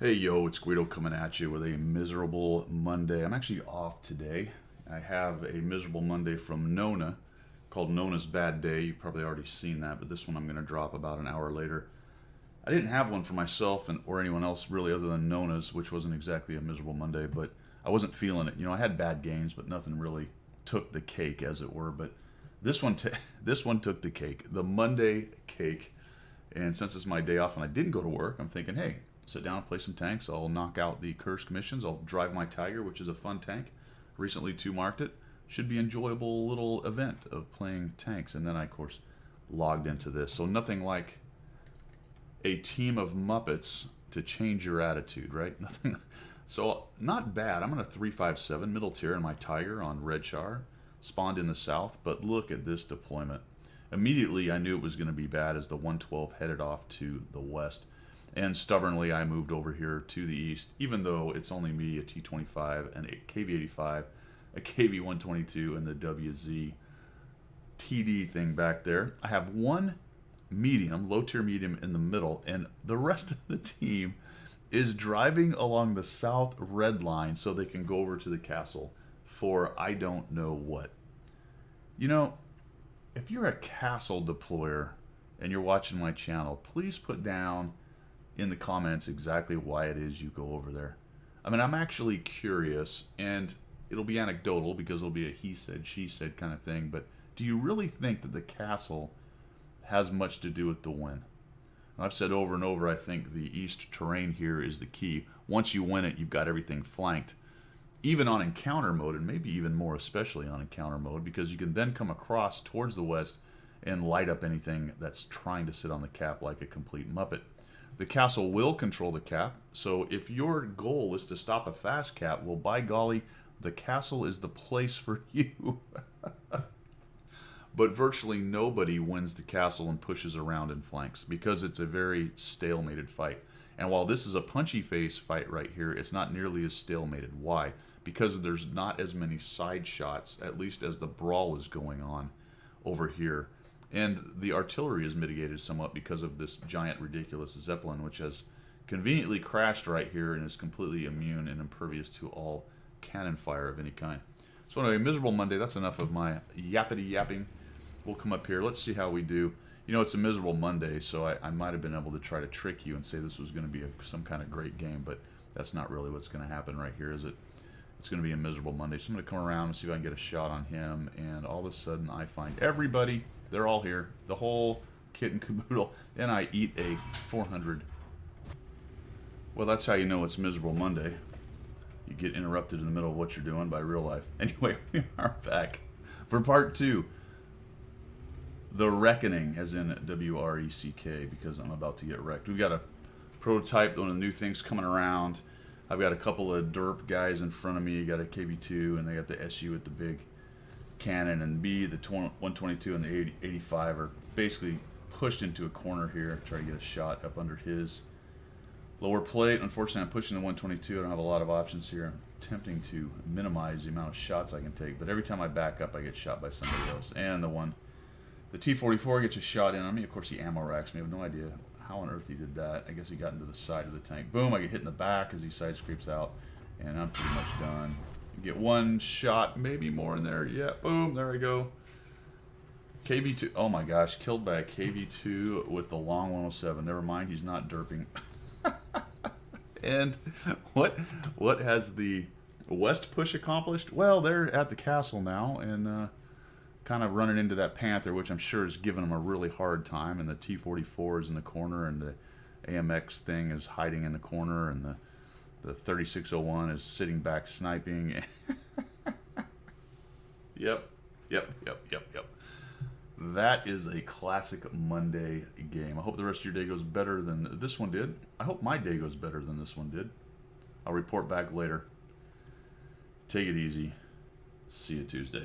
Hey yo, it's Guido coming at you with a miserable Monday. I'm actually off today. I have a miserable Monday from Nona called Nona's Bad Day. You've probably already seen that, but this one I'm going to drop about an hour later. I didn't have one for myself or anyone else really other than Nona's, which wasn't exactly a miserable Monday, but I wasn't feeling it. I had bad games, but nothing really took the cake, as it were. But this one, this one took the cake, the Monday cake. And since it's my day off and I didn't go to work, I'm thinking, hey, sit down and play some tanks. I'll knock out the Curse Commissions. I'll drive my Tiger, which is a fun tank. Recently two marked it. Should be an enjoyable little event of playing tanks. And then I, of course, logged into this. So nothing like a team of Muppets to change your attitude, right? Nothing. So not bad. I'm on a 357 middle tier in my Tiger on Red Char. Spawned in the south, but look at this deployment. Immediately I knew it was going to be bad as the 112 headed off to the west. And stubbornly I moved over here to the east, even though it's only me, a T25, and a KV85, a KV122, and the WZ TD thing back there. I have one medium, low tier medium in the middle, and the rest of the team is driving along the south red line so they can go over to the castle for I don't know what. If you're a castle deployer and you're watching my channel, please put down in the comments exactly why it is you go over there. I mean, I'm actually curious, and it'll be anecdotal because it'll be a he said, she said kind of thing, but do you really think that the castle has much to do with the win? I've said over and over, I think the east terrain here is the key. Once you win it, you've got everything flanked, even on encounter mode, and maybe even more especially on encounter mode, because you can then come across towards the west and light up anything that's trying to sit on the cap like a complete Muppet. The castle will control the cap, so if your goal is to stop a fast cap, well, by golly, the castle is the place for you. But virtually nobody wins the castle and pushes around and flanks because it's a very stalemated fight. And while this is a punchy face fight right here, it's not nearly as stalemated. Why? Because there's not as many side shots, at least as the brawl is going on over here. And the artillery is mitigated somewhat because of this giant, ridiculous Zeppelin, which has conveniently crashed right here and is completely immune and impervious to all cannon fire of any kind. So anyway, miserable Monday. That's enough of my yappity yapping. We'll come up here. Let's see how we do. It's a miserable Monday, so I might have been able to try to trick you and say this was going to be some kind of great game, but that's not really what's going to happen right here, is it? It's going to be a miserable Monday. So I'm going to come around and see if I can get a shot on him, and all of a sudden I find everybody. They're all here. The whole kit and caboodle. And I eat a 400. Well, that's how you know it's miserable Monday. You get interrupted in the middle of what you're doing by real life. Anyway, we are back for part two. The Reckoning, as in W-R-E-C-K, because I'm about to get wrecked. We've got a prototype, one of the new things coming around. I've got a couple of derp guys in front of me. You got a KV2, and they got the SU with the big cannon, and B, the 122 and the 85 are basically pushed into a corner here. Try to get a shot up under his lower plate. Unfortunately, I'm pushing the 122. I don't have a lot of options here. I'm attempting to minimize the amount of shots I can take, but every time I back up, I get shot by somebody else. And the T-44 gets a shot in on me. Of course, he ammo racks me. I have no idea how on earth he did that. I guess he got into the side of the tank. Boom, I get hit in the back as he side scrapes out, and I'm pretty much done. Get one shot, maybe more in there. Yeah, boom, there we go. KV2, oh my gosh, killed by a KV2 with the long 107. Never mind, he's not derping. And what has the West push accomplished? Well, they're at the castle now, and kind of running into that Panther, which I'm sure is giving them a really hard time, and the T-44 is in the corner, and the AMX thing is hiding in the corner, and the 3601 is sitting back sniping. Yep. That is a classic Monday game. I hope the rest of your day goes better than this one did. I hope my day goes better than this one did. I'll report back later. Take it easy. See you Tuesday.